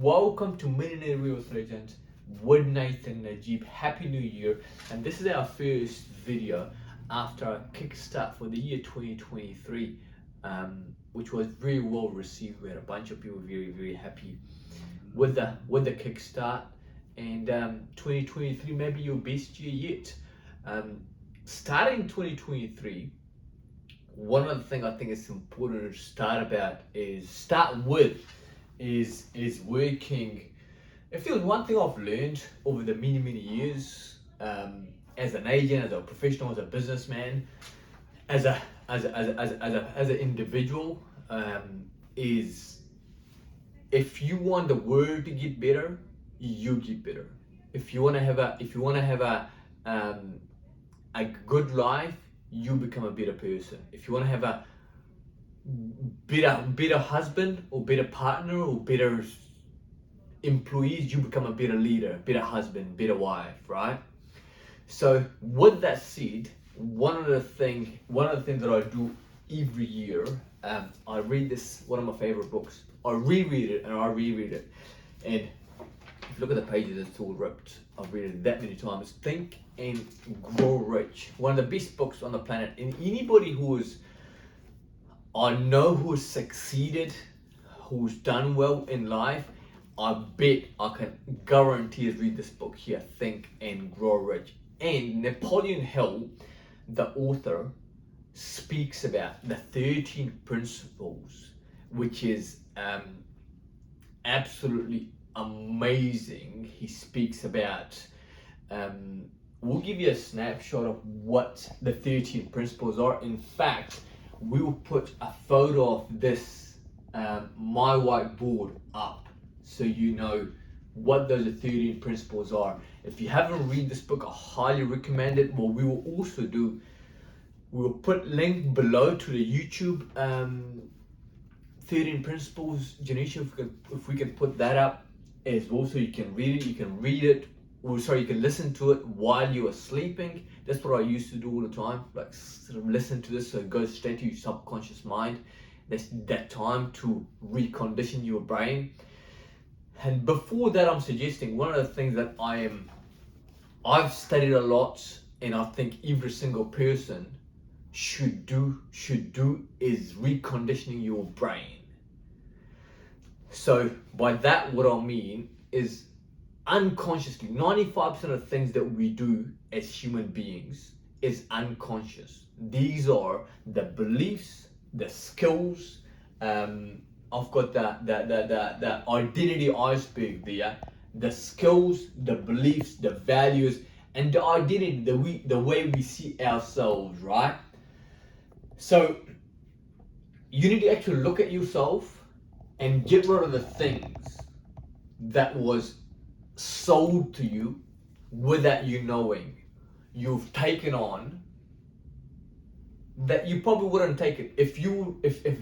welcome to Millionaire Real Estate Agent with Nathan Najib. Happy New Year, and this is our first video after our kickstart for the year 2023, which was very well received. We had a bunch of people very happy with the kickstart, and 2023 may be your best year yet. Starting 2023, one of the things I think is important to start with is working. If there's one thing I've learned over the many years, as an agent, as a professional, as a businessman, as an individual, is if you want the world to get better, you get better. If you want to have a good life, you become a better person. If you want to have a better husband or better partner or better employees, you become a better leader, better husband, better wife, right? So with that said, one of the things that I do every year, I read one of my favorite books. I reread it and I reread it, and if you look at the pages, it's all ripped. I've read it that many times. Think and Grow Rich. One of the best books on the planet. And anybody I know who has succeeded, who's done well in life, I can guarantee has read this book here, Think and Grow Rich. And Napoleon Hill, the author, speaks about the 13 principles, which is absolutely amazing. He speaks about, we'll give you a snapshot of what the 13 principles are. In fact, we'll put a photo of this, my whiteboard up, so you know what those 13 principles are. If you haven't read this book, I highly recommend it. What we will also do, we'll put link below to the YouTube 13 principles. Janisha, if we can put that up as well, so you can read it. You can listen to it while you are sleeping. That's what I used to do all the time, like sort of listen to this so it goes straight to your subconscious mind. That's that time to recondition your brain. And before that, I'm suggesting one of the things that I've studied a lot, and I think every single person should do is reconditioning your brain. So by that, what I mean is unconsciously, 95% of things that we do as human beings is unconscious. These are the beliefs, the skills. I've got the identity iceberg there. The skills, the beliefs, the values, and the identity, the way we see ourselves, right? So you need to actually look at yourself and get rid of the things that was sold to you without you knowing. You've taken on that you probably wouldn't take it if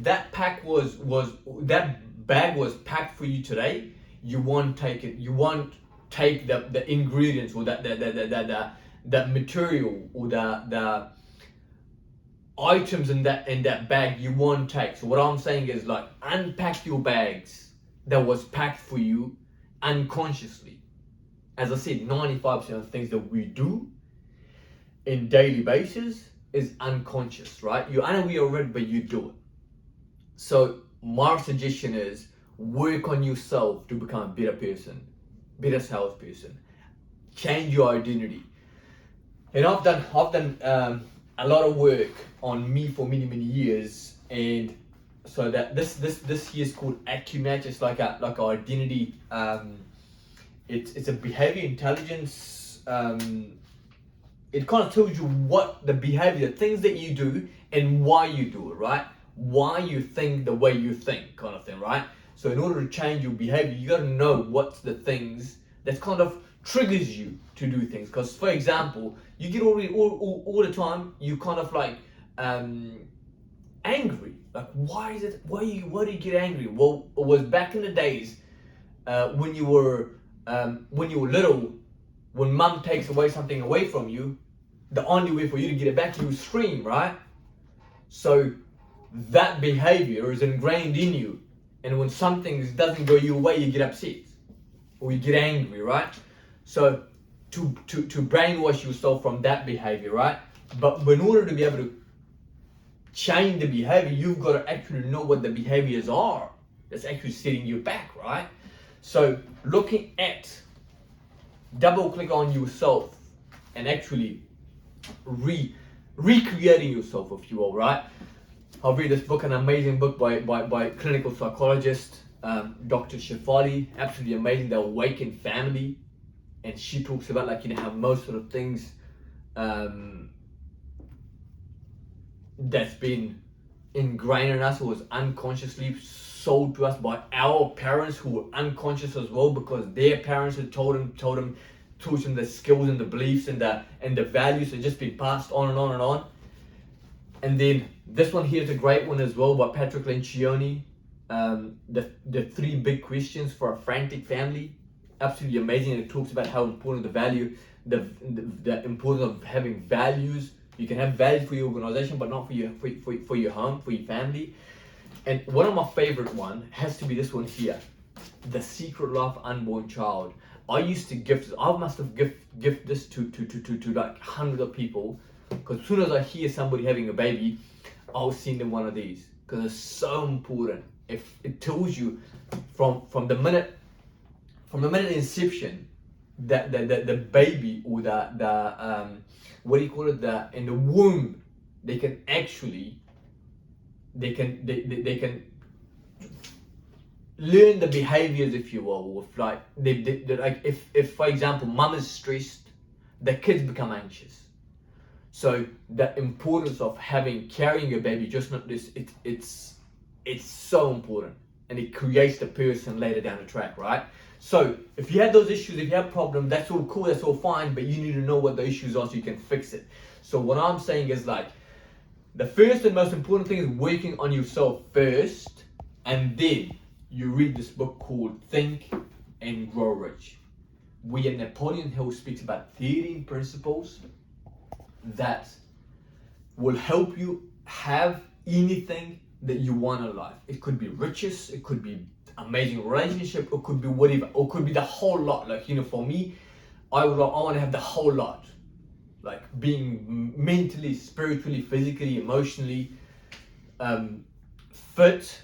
that bag was packed for you today. You won't take it. You won't take the ingredients or that material or the items in that bag. You won't take. So what I'm saying is, like, unpack your bags that was packed for you unconsciously. As I said, 95% of the things that we do in daily basis is unconscious, right? You're unaware of it, but you do it. So my suggestion is work on yourself to become a better person, better salesperson. Change your identity. And I've done a lot of work on me for many years, and so that this here is called AccuMatch. It's like a identity. It's a behavior intelligence. It kind of tells you what the behavior, the things that you do, and why you do it, right? Why you think the way you think, kind of thing, right? So in order to change your behavior, you got to know what's the things that kind of triggers you to do things. Because, for example, you get all the time, you kind of like angry. Like, why do you get angry? Well, it was back in the days when you were little. When mum takes something away from you, the only way for you to get it back, you scream, right? So that behavior is ingrained in you, and when something doesn't go your way, you get upset. or you get angry, right? So to brainwash yourself from that behavior, right? But in order to be able to change the behavior, you've got to actually know what the behaviors are that's actually setting you back, right? So looking at, double click on yourself and actually recreating yourself, if you will, right? I've read this book, an amazing book by clinical psychologist, Dr. Shefali, absolutely amazing, The Awakened Family. And she talks about, like, how most of the things that's been ingrained in us or was unconsciously sold to us by our parents, who were unconscious as well, because their parents had taught them the skills and the beliefs and the values that just been passed on and on and on. And then this one here is a great one as well, by Patrick Lencioni, the 3 big questions for a frantic family. Absolutely amazing. And it talks about how important the importance of having values. You can have values for your organization, but not for your home, for your family. And one of my favorite one has to be this one here, The Secret Life of Unborn Child. I used to gift, I must have gift this to like hundreds of people, because as soon as I hear somebody having a baby, I'll send them one of these, because it's so important. If it tells you from the minute inception that the baby, or the what do you call it, in the womb, they can learn the behaviors, if you will, with like they like if for example mom is stressed, the kids become anxious. So the importance of carrying your baby, just not this, it's so important, and it creates the person later down the track, right? So if you have those issues, if you have problems, that's all cool, that's all fine, but you need to know what the issues are so you can fix it. So what I'm saying is, like, the first and most important thing is working on yourself first, and then you read this book called Think and Grow Rich, where Napoleon Hill speaks about 13 principles that will help you have anything that you want in life. It could be riches, it could be amazing relationship, it could be whatever, or it could be the whole lot. Like, for me, I want to have the whole lot, like being mentally, spiritually, physically, emotionally fit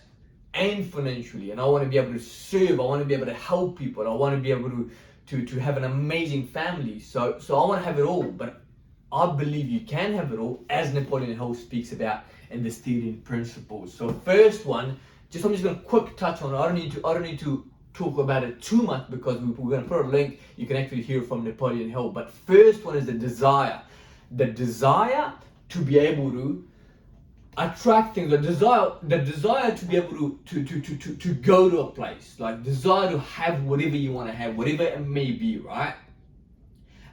and financially. And I want to be able to serve, I want to be able to help people, I want to be able to have an amazing family. So I want to have it all, but I believe you can have it all, as Napoleon Hill speaks about in the 13 principles. So first one, I'm just going to quick touch on it. I don't need to talk about it too much, because we're going to put a link. You can actually hear from Napoleon Hill. But first one is the desire to be able to attract things. The desire to be able to go to a place, like desire to have whatever you want to have, whatever it may be, right?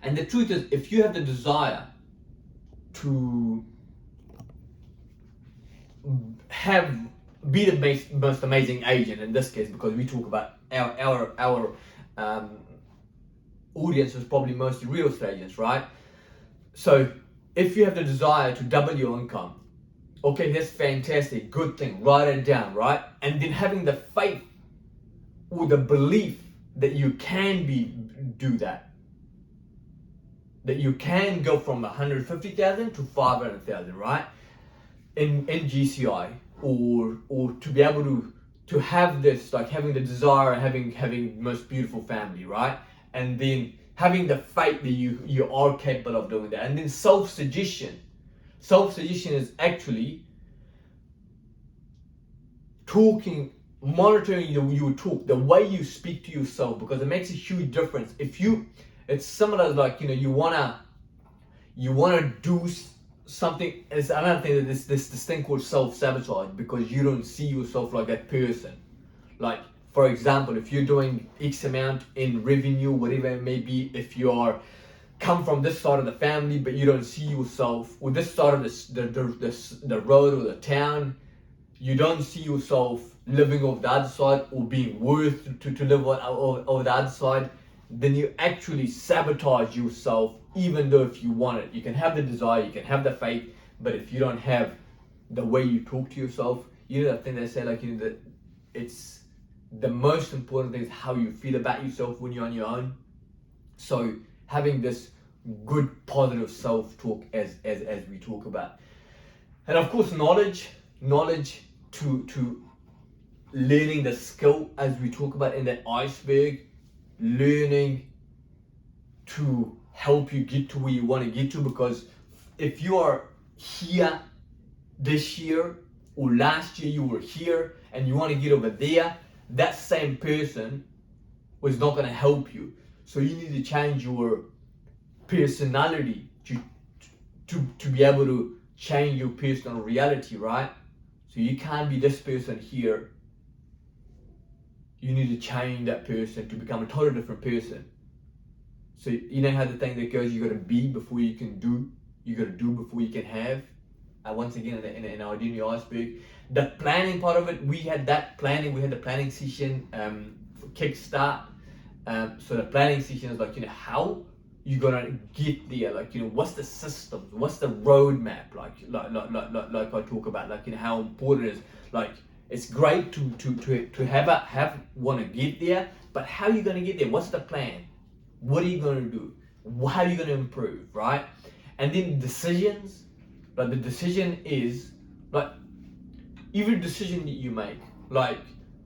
And the truth is, if you have the desire to be the most amazing agent, in this case, because we talk about our audience is probably mostly real estate agents, right? So if you have the desire to double your income, okay, that's fantastic, good thing, write it down, right? And then having the faith or the belief that you can do that you can go from 150,000 to 500,000, right? In GCI, or to be able to have this, like having the desire, having most beautiful family, right? And then having the faith that you are capable of doing that. And then self-suggestion is actually monitoring your talk, the way you speak to yourself, because it makes a huge difference. It's similar, like, you wanna do something. It's another thing, that this thing called self-sabotage, because you don't see yourself like that person. Like, for example, if you're doing X amount in revenue, whatever it may be, if you come from this side of the family, but you don't see yourself, or this side of the road or the town, you don't see yourself living off the other side, or being worth to live over the other side, then you actually sabotage yourself. Even though if you want it, you can have the desire, you can have the faith, but if you don't have the way you talk to yourself, that thing they say, like, that it's the most important thing is how you feel about yourself when you're on your own. So having this good positive self-talk as we talk about. And of course knowledge to learning the skill as we talk about in that iceberg, learning to help you get to where you want to get to, because if you are here this year or last year you were here and you want to get over there, that same person was not going to help you. So you need to change your personality to be able to change your personal reality, right? So you can't be this person here. You need to change that person to become a totally different person. So you know how the thing that goes, you got to be before you can do, you got to do before you can have. Once again, in our identity iceberg, the planning part of it, we had that planning. We had the planning session for Kickstart. So the planning session is like, how you're gonna get there. Like, what's the systems? What's the roadmap? Like I talk about, like, how important it is. Like, it's great to have want to get there, but how are you gonna get there? What's the plan? What are you gonna do? How are you gonna improve, right? And then decisions. Like, the decision is, like, every decision that you make, like,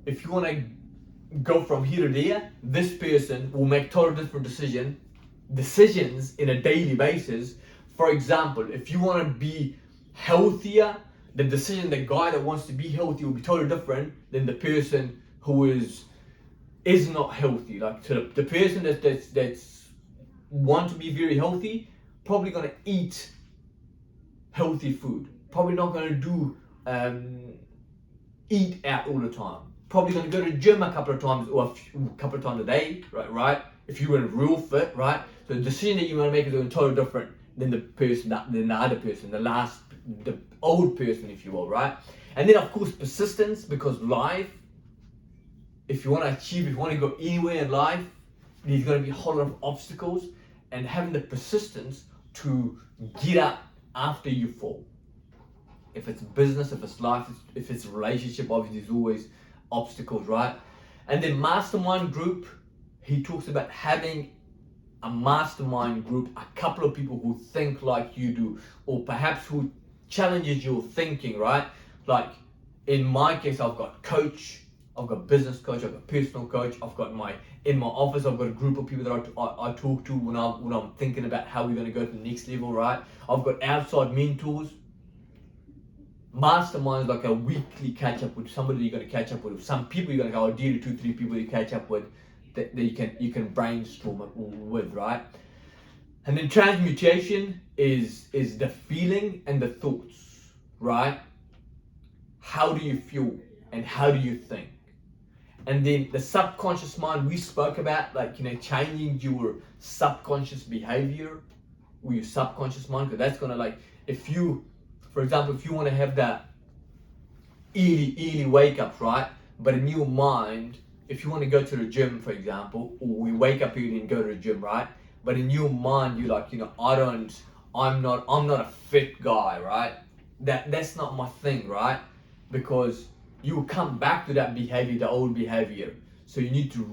if you want to go from here to there, this person will make totally different decisions in a daily basis. For example, if you want to be healthier, the decision, the guy that wants to be healthy will be totally different than the person who is not healthy. Like, so the person that's want to be very healthy, probably gonna eat healthy food. Probably not gonna do eat out all the time. Probably gonna go to the gym a couple of times or a couple of times a day, right? If you were real fit, right? So the decision that you want to make is going to be totally different than the other person, the old person, if you will, right? And then of course persistence, because life, if you want to achieve, if you want to go anywhere in life, there's going to be a whole lot of obstacles, and having the persistence to get up after you fall. If it's business, if it's life, if it's relationship, obviously there's always obstacles, right? And then mastermind group, he talks about having a mastermind group, a couple of people who think like you do, or perhaps who challenges your thinking, right? Like in my case, I've got coach, I've got business coach, I've got personal coach, I've got in my office, I've got a group of people that I talk to when I'm thinking about how we're going to go to the next level, right? I've got outside mentors. Mastermind is like a weekly catch up with somebody you're going to catch up with, some people you're going to go, ideally 2-3 people you catch up with that you can brainstorm with, right? And then transmutation is the feeling and the thoughts, right? How do you feel and how do you think? And then the subconscious mind, we spoke about, like, changing your subconscious behavior or your subconscious mind, because that's gonna, like, for example, if you want to have that early wake up, right? But in your mind, if you want to go to the gym, for example, or we wake up early and go to the gym, right? But in your mind, you're like, I'm not a fit guy, right? That's not my thing, right? Because you will come back to that behavior, the old behavior. So you need to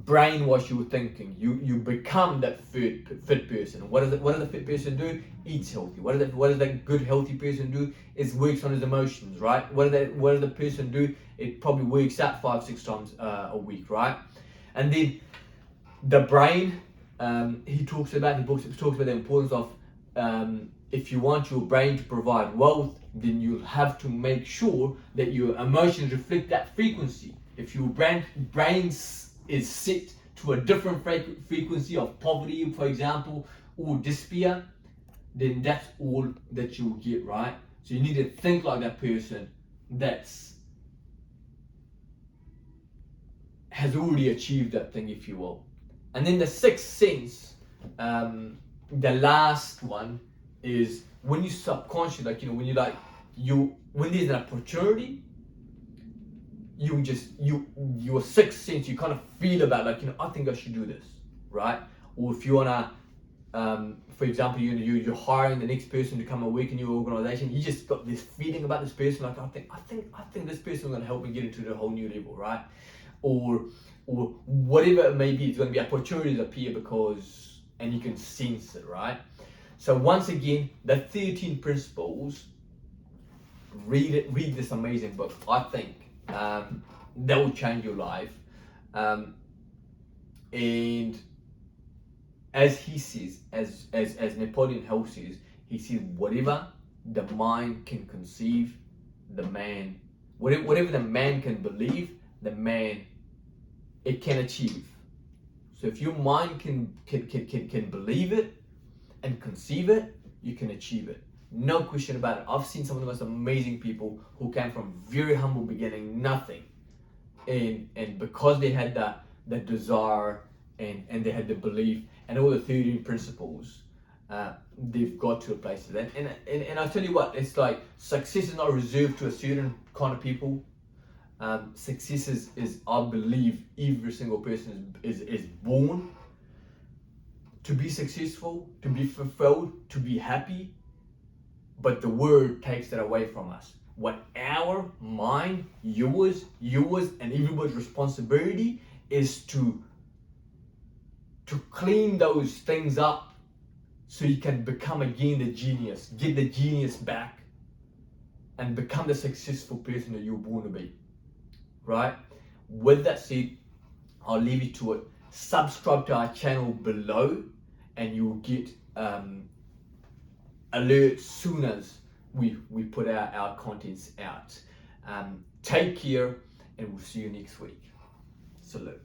brainwash your thinking. You become that fit person. What does the fit person do? Eats healthy. What does that good healthy person do? Is works on his emotions, right? What does the person do? It probably works out 5-6 times a week, right? And then the brain, he talks about the importance of if you want your brain to provide wealth, then you'll have to make sure that your emotions reflect that frequency. If your brain is set to a different frequency of poverty, for example, or despair, then that's all that you'll get, right? So you need to think like that person has already achieved that thing, if you will. And then the sixth sense, the last one, is when you subconscious, like, when when there's an opportunity, your sixth sense, you kind of feel about, like, I think I should do this, right? Or if you wanna for example, you're hiring the next person to come and work in your organization. You just got this feeling about this person, like I think this person is going to help me get into a whole new level, right? Or whatever it may be, it's going to be opportunities appear because, and you can sense it, right? So once again, the 13 principles. Read this amazing book. I think that will change your life. And as he says, as Napoleon Hill says, he says, whatever the mind can conceive, whatever the man can believe, the man it can achieve. So if your mind can believe it and conceive it, you can achieve it. No question about it. I've seen some of the most amazing people who came from very humble beginning, nothing, and because they had the desire and they had the belief and all the 13 principles, they've got to a place of that. And I tell you what, it's like success is not reserved to a certain kind of people. Success is I believe every single person is born to be successful, to be fulfilled, to be happy. But the word takes that away from us. What our mind, yours, and everybody's responsibility is to clean those things up so you can become again the genius, get the genius back, and become the successful person that you're born to be. Right? With that said, I'll leave you to it. Subscribe to our channel below, and you'll get alerts soon as we put our contents out. Take care, and we'll see you next week. Salute.